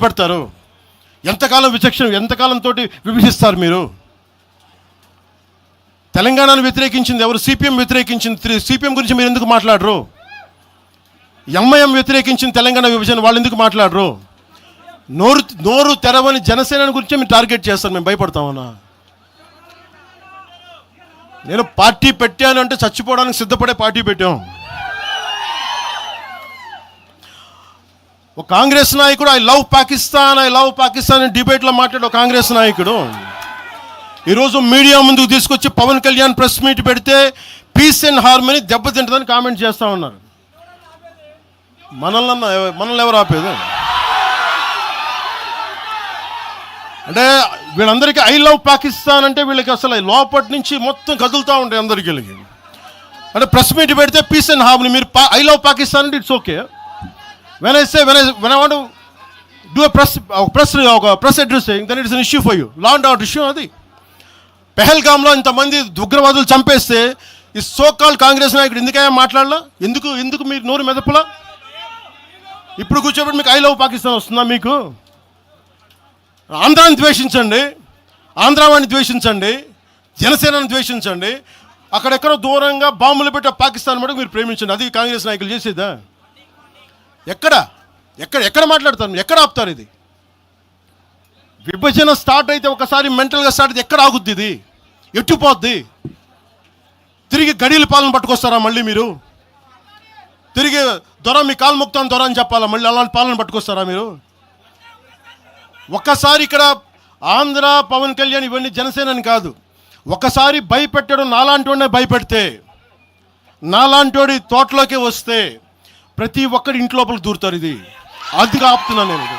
పెడతారు? ఎంతకాలం ఎంతకాలంతో విభజిస్తారు మీరు? తెలంగాణను వ్యతిరేకించింది ఎవరు? సిపిఎం వ్యతిరేకించింది. సిపిఎం గురించి మీరు ఎందుకు మాట్లాడరు? ఎంఐఎం వ్యతిరేకించిన తెలంగాణ విభజన, వాళ్ళు ఎందుకు మాట్లాడరు? నోరు తెరవని జనసేన గురించి మీరు టార్గెట్ చేస్తారు. మేము భయపడతామన్నా? నేను పార్టీ పెట్టాను అంటే చచ్చిపోవడానికి సిద్ధపడే పార్టీ పెట్టాం. ఒక కాంగ్రెస్ నాయకుడు ఐ లవ్ పాకిస్తాన్ డిబేట్లో మాట్లాడే ఒక కాంగ్రెస్ నాయకుడు ఈరోజు మీడియా ముందుకు తీసుకొచ్చి పవన్ కళ్యాణ్ ప్రెస్ మీట్ పెడితే పీస్ అండ్ హార్మనీ దెబ్బతింటుందని కామెంట్ చేస్తూ ఉన్నారు. మనల్ని ఎవరు ఆపేది? అంటే వీళ్ళందరికీ ఐ లవ్ పాకిస్తాన్ అంటే వీళ్ళకి అసలు లోపటి నుంచి మొత్తం కదులుతూ ఉంటాయి అందరికీ. అంటే ప్రెస్ మీట్ పెడితే పీస్ అండ్ హార్మనీ, మీరు ఐ లవ్ పాకిస్తాన్ అంటే it's okay. when I want to do a press address saying then it is an issue for you, law and order issue. అది పెహల్గామ్లో ఇంతమంది ఉగ్రవాదులు చంపేస్తే ఈ సోకాల్ కాంగ్రెస్ నాయకుడు ఎందుకయ్యా మాట్లాడలా? ఎందుకు మీరు నోరు మెదపలా? ఇప్పుడు కూర్చోబెట్టి మీకు ఐ లవ్ పాకిస్తాన్ వస్తుందా? మీకు ఆంధ్రాని ద్వేషించండి, ఆంధ్రావాణి ద్వేషించండి, జనసేనని ద్వేషించండి, అక్కడెక్కడో దూరంగా బాంబులు పెట్టే పాకిస్తాన్ మటుకు మీరు ప్రేమించండి. అది కాంగ్రెస్ నాయకులు చేసేదా? ఎక్కడ మాట్లాడతారు? ఎక్కడ ఆపుతారు? ఇది విభజన స్టార్ట్ అయితే ఒకసారి మెంటల్గా స్టార్ట్ అయితే ఎక్కడ ఆగుద్ది? ఇది ఎట్టుపోద్ది? తిరిగి గడియల పాలన పట్టుకొస్తారా మళ్ళీ మీరు? తిరిగి మీ కాలు మొక్తాను దొర అని చెప్పాలా? మళ్ళీ అలాంటి పాలన పట్టుకొస్తారా మీరు? ఒక్కసారి ఇక్కడ ఆంధ్ర పవన్ కళ్యాణ్ ఇవన్నీ జనసేనని కాదు, ఒకసారి భయపెట్టడం నాలాంటి వాడినే భయపెడితే, నాలాంటి వాడి తోటలోకి వస్తే ప్రతి ఒక్కడి ఇంటి లోపలికి దూరుతారు. ఇది అందుకు ఆపుతున్నాను నేను.